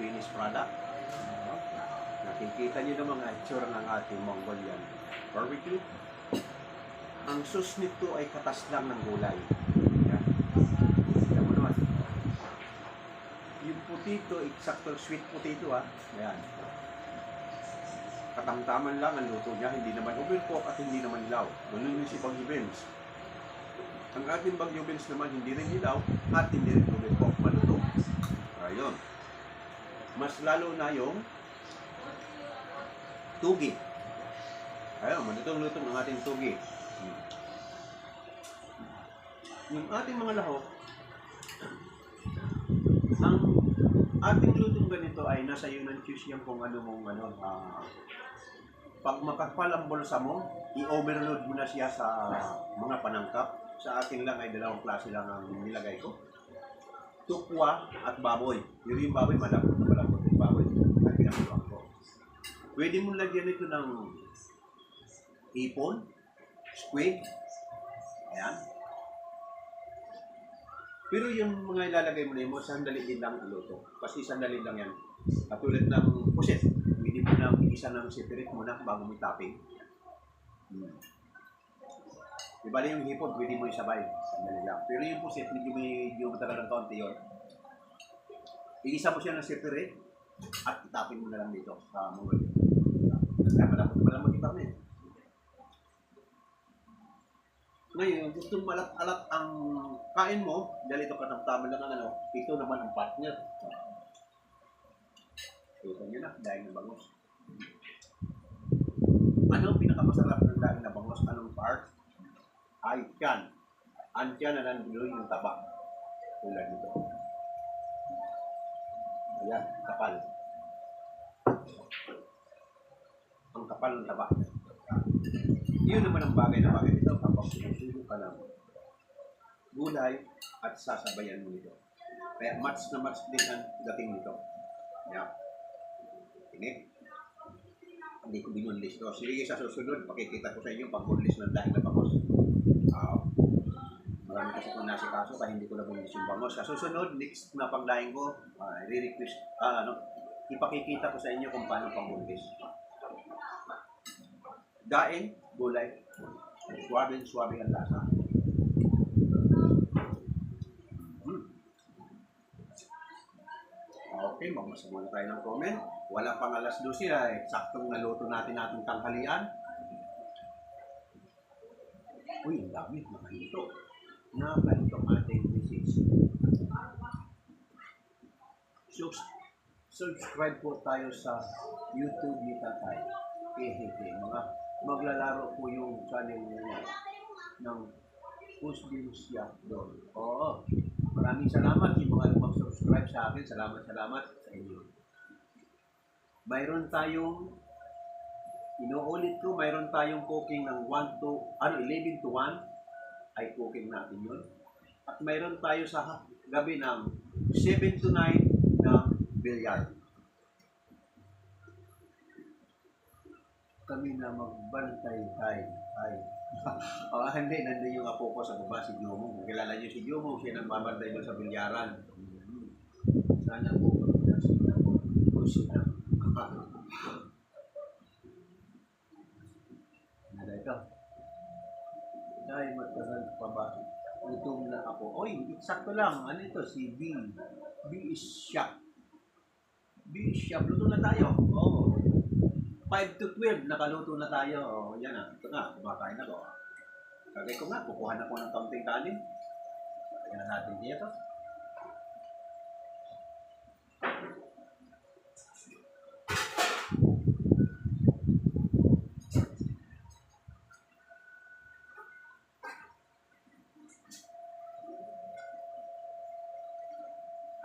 finished product. Nakikita niyo na mga itsura ng ating Mongolian barbecue. Ang sauce nito ay katas lang ng gulay. Yan. Tignan mo naman. Yung potato, eksakto sweet potato ha. Ayan. Katamtaman lang ang luto niya, hindi naman overcook at hindi naman hilaw. Ganun yung si Bagyo Beans. Ang ating Bagyo Beans naman hindi rin hilaw at hindi rin overcook, maluto. Ayun. Mas lalo na yung tugi. Ayun, malutong-lutong ang ating tugi. Yung ating mga lahok, ang ating lutong ganito ay nasa iyo ng choose yan kung ano mong pag makapal ang bulsa mo, i-overload mo na siya sa mga panangkap. Sa akin lang ay dalawang klase lang ang nilagay ko. Tukwa at baboy. Yung baboy, malapot na malapot yung baboy. Ang pinakuluan ko. Pwede mo lagyan ito ng hipon, squid, ayan. Pero yung mga ilalagay mo na yun, sandali din lang iluto. Kasi sandali lang yan. Katulad ng puset. Pwede mo na isa ng separate muna bago mo topping. Diba na yung hipon, pwede mo isabay. Sandali lang. Pero yung puset, medyo matagal ng kaunti yun. Iisa mo siya ng separate at topping mo na lang dito sa mga ito. Kaya malapot iba na yun. Ngayon, gusto malat-alat ang kain mo, dahil ito katamtaman lang ang ito naman ang partner. Ito nyo na, dahil na bangos. Ano ang pinakamasarap ng dahil na bangos? Anong part? Ay, tiyan. Ang tiyan na nanduloy yung taba. Tulad nito. Ayan, kapal. Ang kapal ng taba. Yun naman ang bagay na bagay nito kapag sinusulo ka ng gulay at sasabayan mo nito. Kaya match na match din ang dating nito. Ayan. Ini. Hindi ko binunlis ito. Sige sa susunod, pakikita ko sa inyo pag-bunlis ng dahil na bangos. Marami kasi kung nasa kaso kaya hindi ko na bunlis yung bangos. Sa susunod, next na pangdaing ko, i-request, ipakikita ko sa inyo kung paano pang-bunlis. Daing, gulay, suwabe ang lasa. Okay, magbasa muna tayo ng comment. Wala pang alas 12 ay saktong naluto natin atong tanghalian. Uy, ang dami, nakahinto. Nakahinto ang ating message. Subscribe po tayo sa YouTube ni Tatay. Mga maglalaro po yung channel niya ng Push Games siya doon. Oo. Maraming salamat yung mga mag-subscribe sa akin. Salamat sa inyo. Mayroon tayong inuulit ko, mayroon tayong cooking ng 11 to 1 ay cooking natin yun. At mayroon tayo sa gabi ng 7 to 9 ng billiard. Kami na magbantay ay hindi, nandun yung apo ko sa baba, si Jomo. Kung kilala niyo si Jomo, siya nang babantay doon sa bilyaran. Sana po siya. Nada ito. Dahil matagal pa ba? Gutom na ako. Oy, eksakto lang. Ano ito? Si B. B is Shop. B is Shop. Luto na tayo. Oo. 5 to 12, nakaluto na tayo. O, yan na. Ito na, kumakain na ko. Kagay ko nga, kukuha na ko ng kaunting kanin. Lagyan na natin dito.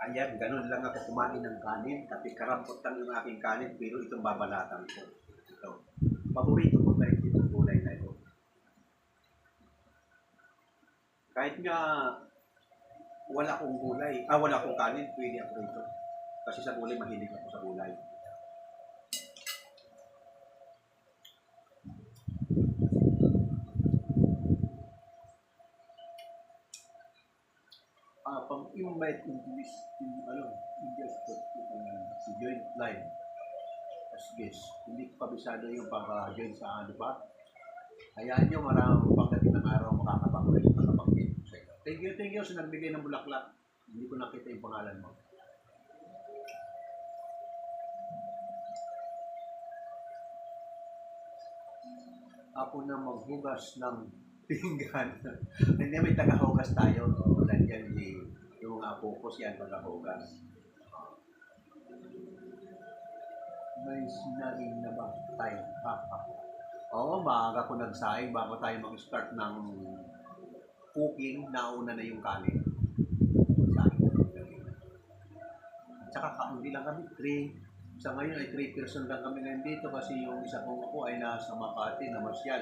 Ayan, ganun lang ako kumain ng kanin. Kasi karampot lang yung aking kanin, pero itong babalatan ko. Ito. Paborito ko tayo itong gulay na ito. Kahit nga wala akong gulay, wala akong kanin, pwede ako ito. Kasi sa gulay, mahilig ako sa gulay. Pag-invite in English food, join live as guest. Hindi ko kabisado yung pag-join sa ano ba. Hayaan nyo, maraming pagdating ng araw makakapag-join sa inyo. Thank you sa nagbigay ng bulaklak. Hindi ko nakita yung pangalan mo. Ako na maghugas ng pinggan. Hindi, may tagahugas tayo. Nandiyan yung apo ko siya tagahugas. May sinaing na ba tayo? Oo, maaga ko nagsaing bago tayo mag-start ng cooking. Nauna na yung kanin. At saka kaunti lang kami, 3. Sa ngayon ay 3 person lang kami ngayon dito kasi yung isa kong ako ay nasa Makati na Marcial.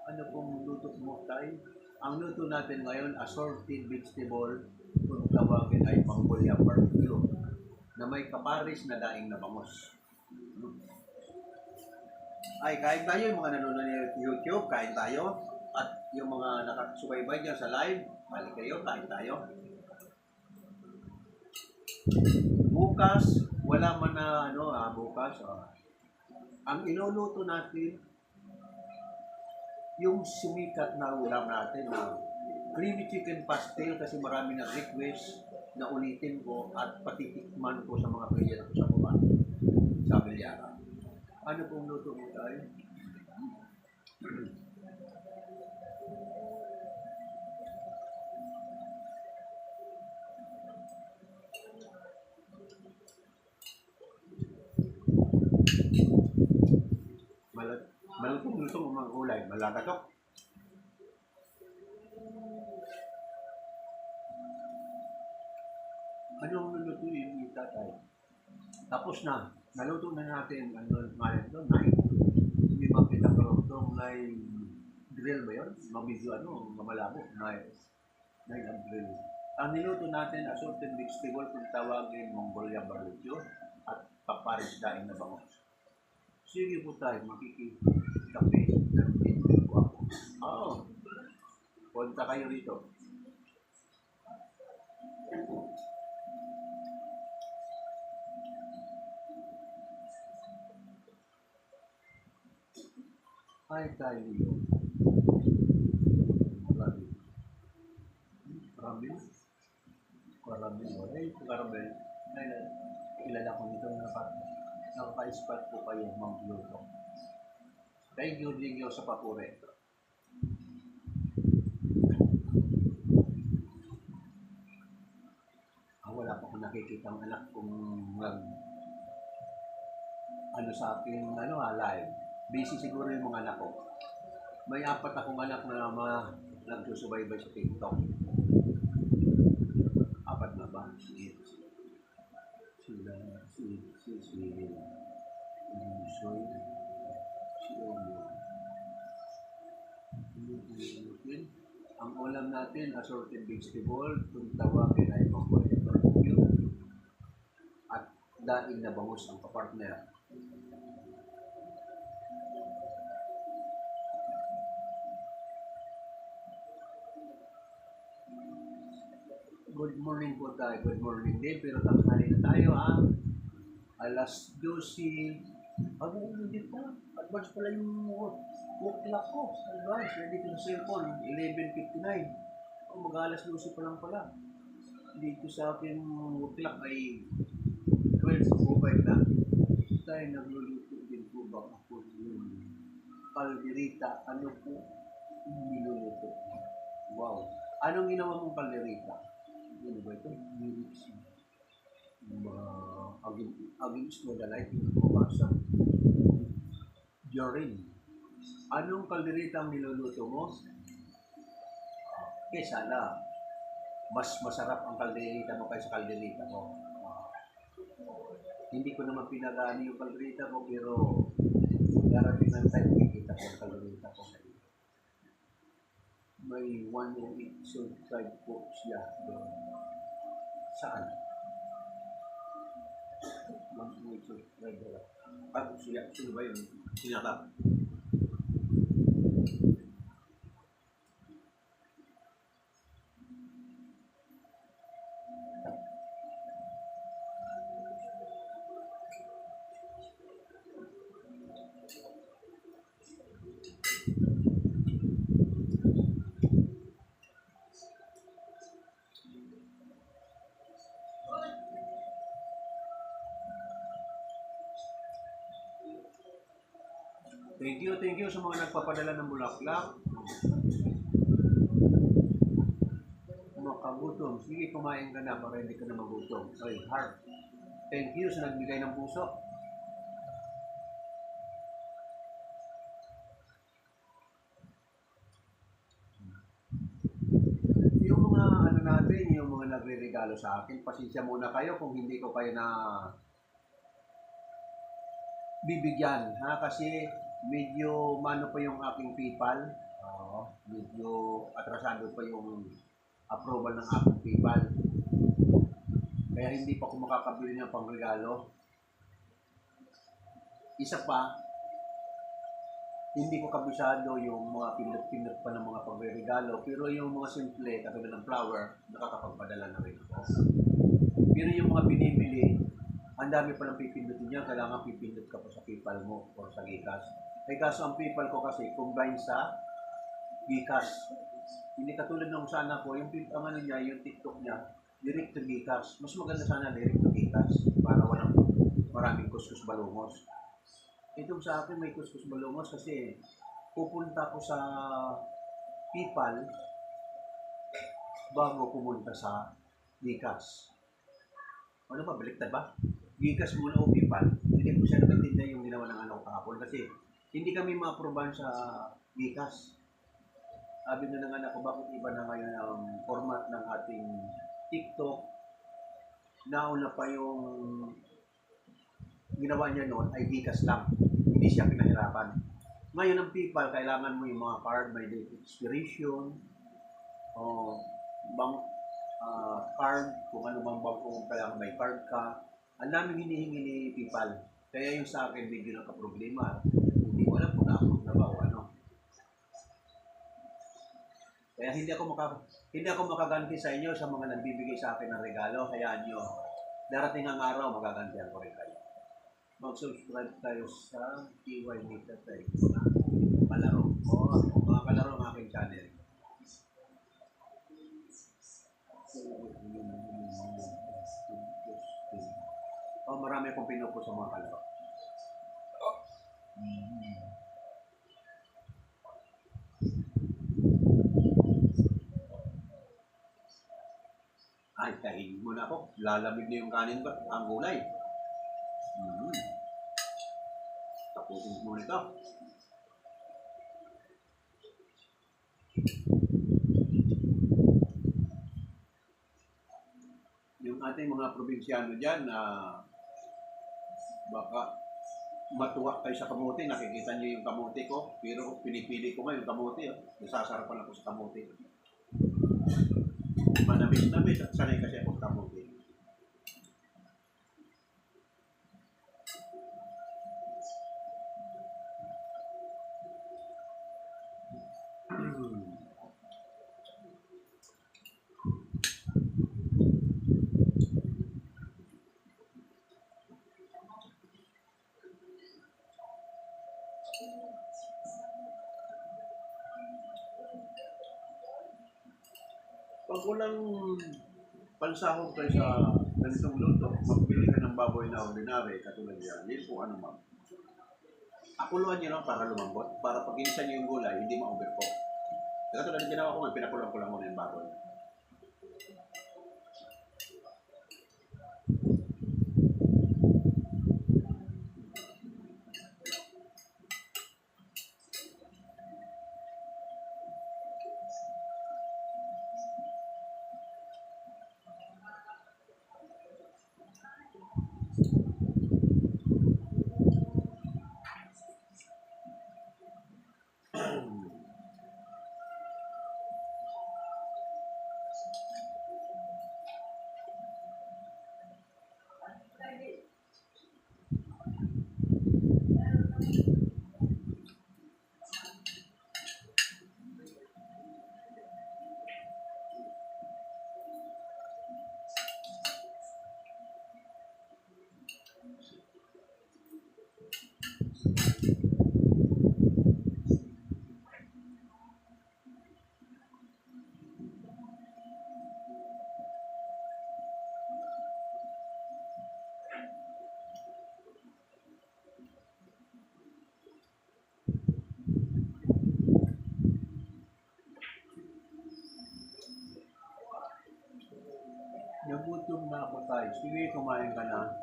Ano pong luto mo tayo? Ang luto natin ngayon, assorted vegetable, kung tawagin ay Mongolia barbecue, na may kaparis na daing na bangos. Ay, kain tayo, yung mga nanonood ng YouTube, kain tayo. At yung mga nakasubaybay dyan sa live, balik kayo, kain tayo. Bukas, wala man na bukas. Ang inuluto natin, yung sumikat na ulam natin na creamy chicken pastel kasi marami na request na ulitin ko at patitikman ko sa mga player ko sa baba, sa Bilyara. Ano pong luto mo tayo? Malutong luto ng mga gulay, malagatok. Anong lulutuin ni tatay? Tapos na. Naluto na natin, ngayon ito, hindi makita ko itong grill ba yun? Mabidyo mamalabo, grill. Ang niluto natin, assorted vegetable, kung tawagin Mongolia barbecue, at paparis daing na bangos. Sige po tayo, makikikape ng video ko ako. Oo. Punta kayo rito. Ay, tayo yun. Caramel. Ay, caramel. Ay, kilala ko nito na nakaka-spot po kayo mag-luto. Thank you sa papure. Wala pa akong nakikita ang anak kong sa aking live. Busy siguro yung mga anak ko. May 4 akong anak na nagsusubaybay sa TikTok. 4 na ba? Si ang ulam natin, assorted vegetable, kung tawagin ay Mongolia barbecue, at daing na bangus ang kapartner. Good morning po tayo. Good morning din. Pero tanghali na tayo Alas 12. Hindi pa. Advance pala yung work clock ko. Advance. Ready ko sa cellphone. 11:59. Mag-alas 12 pa lang pala. Dito sa akin work clock ay 12:05 na. Tayo nagluluto din po ba ako yung kalderita. Ano po niluluto? Wow. Anong ginawa mong kalderita? Ano ba ito? Aging snodalite, kumasa. Jorin. Anong kalderita ang niluluto mo? Sana. Mas masarap ang kalderita mo kaysa kalderita mo. Hindi ko naman pinagani yung kalderita ko, pero darating ng time, kikita ko ang kalderita ko. May 108 subscribe po siya doon. Saan? 108 subscribe. Siya, sino ba yun? Sinakap. Thank you sa mga nagpapadala ng bulaklak. Makagutom. Sige, kumain ka na para hindi ka na magutom. Ay, heart. Thank you sa nagbigay ng puso. Yung mga ano natin, yung mga nagre-regalo sa akin, pasensya muna kayo kung hindi ko kayo na bibigyan, ha? Kasi medyo mano pa yung aking PayPal. Oo, medyo atrasado pa yung approval ng aking PayPal. Kaya hindi pa ako makakabili ng pangregalo. Isa pa, hindi ko kabisado yung mga pinot-pinot pa ng mga pagre-regalo, pero yung mga simple, katulad ng flower, nakakapagpadala na rin ako. Pero yung mga binibili, ang dami pa ng pipindutin niya, kailangan pipindot ka pa sa PayPal mo or sa GCash. Ay kaso ang PayPal ko kasi combine sa GCash. Hindi katulad ng sana ko, yung ang ano niya, yung TikTok niya, direct to GCash. Mas maganda sana direct to GCash para walang maraming kuskus balungos. Itong sa akin may kuskus balungos kasi pupunta ko sa PayPal bago pumunta sa GCash. Ano ba, baliktad ba? GCash muna o PayPal. Hindi ko siya naintindihan yung ginawa ng ano kahapon kasi hindi kami ma-approvean sa GCash. Sabi na ng anak ko, bakit iba na ngayon ang format ng ating TikTok? Nauna pa yung ginawa niya noon ay GCash lang. Hindi siya pinahirapan. Ngayon ang PayPal, kailangan mo yung mga card, may date expiration, o bank card, kung ano bang bank kung kailangan may card ka. Ang daming hinihingi ni PayPal. Kaya yung sa akin medyo nagka-problema. Hindi ko alam kung na-approve na ba o ano. Kaya hindi ako makaganti sa inyo sa mga nagbibigay sa akin ng regalo. Hayaan nyo. Darating ang araw, magagantihan ko rin kayo. Mag-subscribe tayo sa TY Media tayo. Kalaro. Mga kalaro ng aking channel. Marami akong pinupo sa mga kalaro. Ay, kainin muna ako. Lalamig na yung kanin ba? Ang gulay. Tapusin muna ito. Yung ating mga probinsyano dyan na baka matuwa kayo sa kamote, nakikita niyo yung kamote ko, pero pinipili ko ngayon kamote, nasasarapan ako sa kamote. Manamis-namis at sanay kasi ako sa kamote. Pag walang pansahog kayo sa ganitong luto, magbili ka ng baboy na ordinary, katulad yan, hindi po ano ma'am. Akuluan nyo lang para lumambot, para pag inisan nyo yung gulay, hindi ma-overcook. Katulad yung ginawa ko nga, pinakulang ko lang muna yung baboy. Sige, kumain ka na.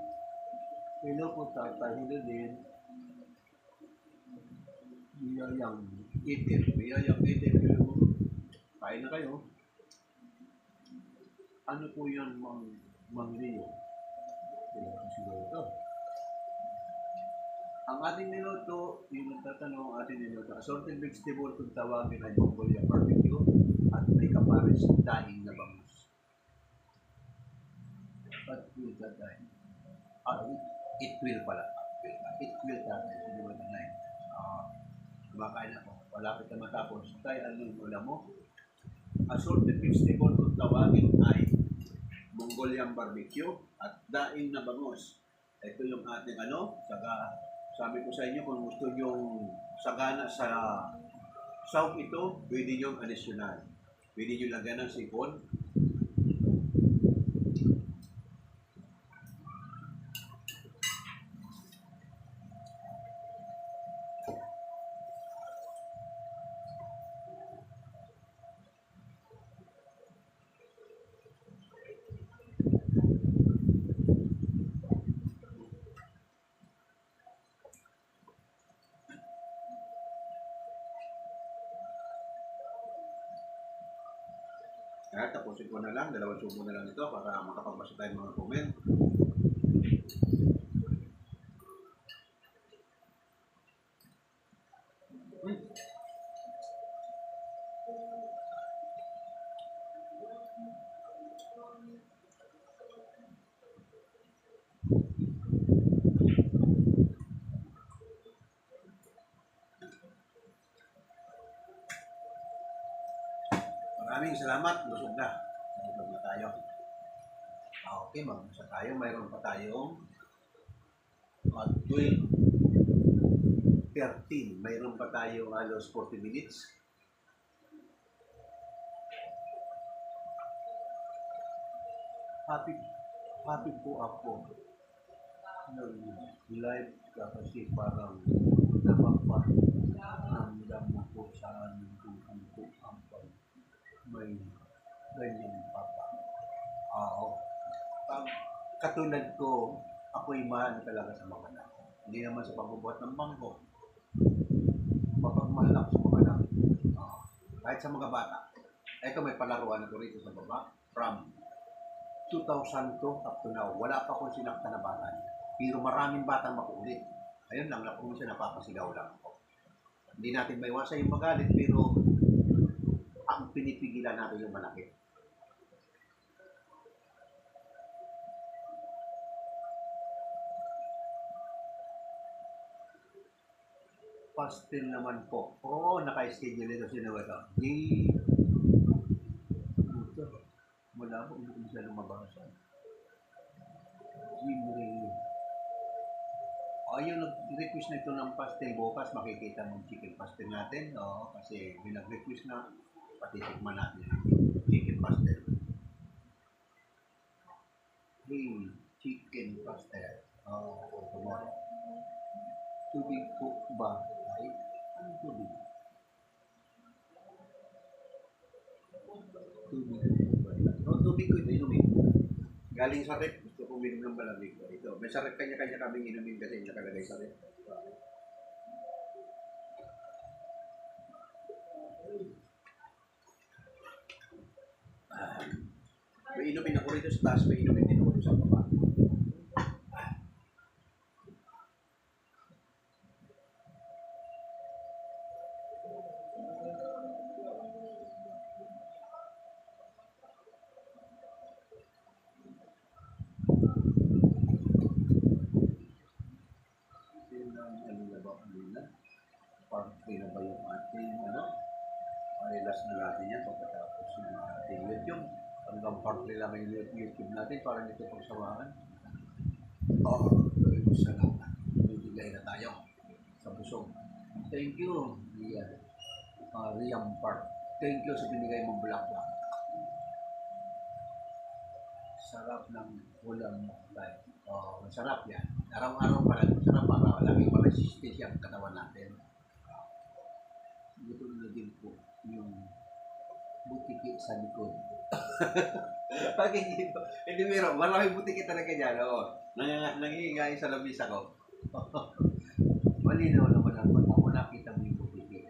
Hello po, tatay. Hello din. Biyayang itim. Biyayang itim. Hello. Kain na kayo. Ano po yan, Mang Leo? Kailangan siguro ito. Ang ating niluto, yung nagtatanong ang ating niluto, assorted vegetable kung tawagin ay Mongolia barbecue at may kapares dahing na bangus. But will that die? It will pala. It will that die. Hindi mo na kumakain ako. Wala kita matapos. Tayo ano yung ulam mo? Assorted vegetable kung tawagin ay Mongolian barbecue at daing na bangus. Ito yung ating saka sabi ko sa inyo kung gusto nyo sagana sa south ito, pwede nyo additional. Pwede nyo lagyan ng sipon. Kaya tapusin ko na lang, 2 subo na lang ito para makapagbasa tayo ng mga comment. Maraming salamat, busog na. Busog na tayo. Okay, mag-usa tayo. Mayroon pa tayong 13. Mayroon pa tayong halos 40 minutes. Happy po ako. Live ka kasi parang napaparamdam mo po sa amin kung ang may ganyan papa. Katulad ko, ako'y mahal talaga sa mga anak. Hindi naman sa pagbubuhat ng bangko. Mapagmahal ako sa mga anak. Kahit sa mga bata. Ito may palaruan ako rito sa baba. From 2002 up to now, wala pa akong sinakta na bata niya. Pero maraming batang makulit. Ayun lang, kung minsan napapasigaw lang ako. Hindi natin maiwasan yung magalit, pero ang pinipigilan natin yung malaki. Pastel naman po. Oo, naka-schedule ito. Sino ba ito? Wala mo, hindi ko siya lumabasa. Jimmy. Yung nag-request na ito ng pastel bukas, makikita mo yung chicken pastel natin. Oo, kasi may nag-request na patitikman natin chicken pastel. Chicken pastel. Tomorrow. Tubig po ba? Ay, ano tubig? Tubig ko ito, inumin. Galing sa rep, gusto ko uminom ng malamig. Ito, may sa rep, kanya-kanya kaming inumin kasi nakalagay sa rep. May inumin ako rito sa taas, may inumin din ako sa baba. Parte na ba yung ating last na natin yan pagkatapos ng ating YouTube. Hanggang parte lang yung YouTube natin para dito pagsamahan. Salamat. Bibigay na tayo sa busog. Thank you, Riam Park. Thank you sa binigay mong bulaklak. Sarap ng ulam tayo. Masarap yan. Araw-araw pa lang masarap para laging ma-resistensya ang katawan natin. Ito na din po yung butiki sa likod. Hindi meron, maraming butik talaga dyan. Oo. Nangingigayin sa labis ako. Malinaw naman ang mata mo, nakita mo yung butik.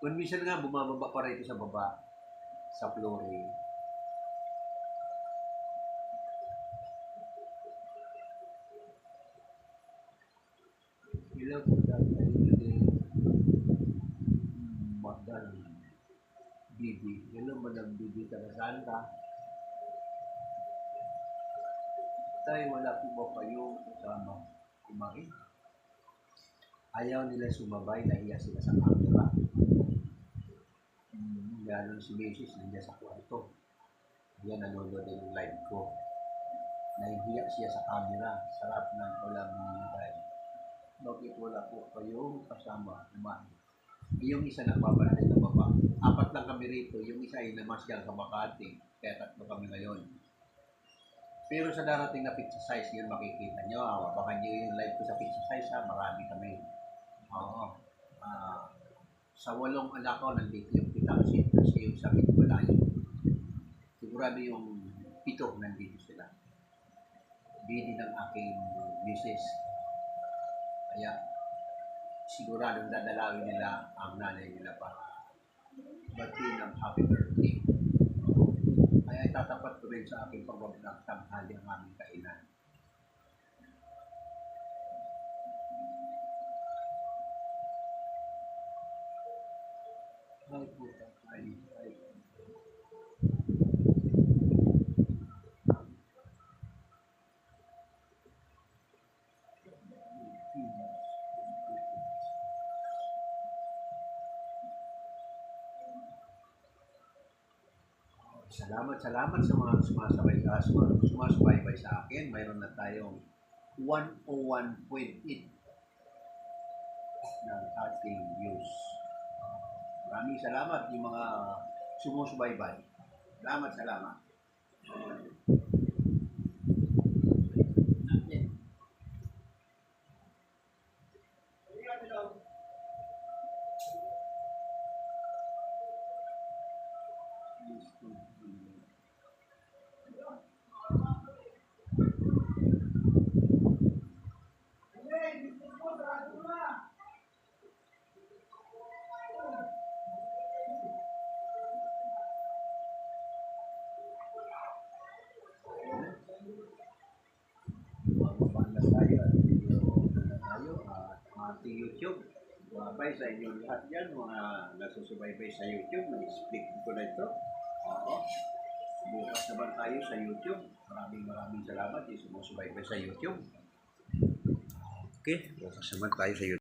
Kung minsan nga, bumababa pa rito sa baba, sa flooring. Ilang po dahil din magdal bibi. Ilang madang bibi taga Santa. Tayo wala po ba kayo kasama kumain? Ayaw nila sumabay, nahiya sila sa camera. Lalo si Macy's nandiyan sa kwarto. Yan nanonood din yung live ko. Nahihiya siya sa camera. Sarap ng ulam ni Tay. Bakit wala po kayo kasama kumain? Yung isa nagbabalik na baba. 4 lang kami rito. Yung isa ay namasyal sa Makati. Kaya 3 kami ngayon. Pero sa darating na pizza size, yun makikita nyo. Baka nyo yung live ko sa pizza size, ha? Marami kami. Oo. Sa 8 anak ko, nandito yung pitangsit kasi yung sakit malayo. Sigurado yung 7 nandito sila. Bini ng aking misis. Kaya siguradong dadalawin nila ang nanay nila para bati ng happy birthday. Kaya itatapat ko rin sa aking pag-vlog tanghali ang aming kainan. Ay, puta. Ay. Salamat sa mga sumasabay sa akin. Mayroon na tayong 101.8 ng ating views. Maraming salamat yung mga sumusubaybay. Salamat. Mababa na tayo at video na tayo at ating YouTube. Bye sa inyo lahat yan, mga nasusubaybay sa YouTube. Nag-speak ko na ito. Oo. Bukas naman tayo sa YouTube. Maraming salamat yung sumusubaybay sa YouTube. Okay, bukas naman tayo sa YouTube.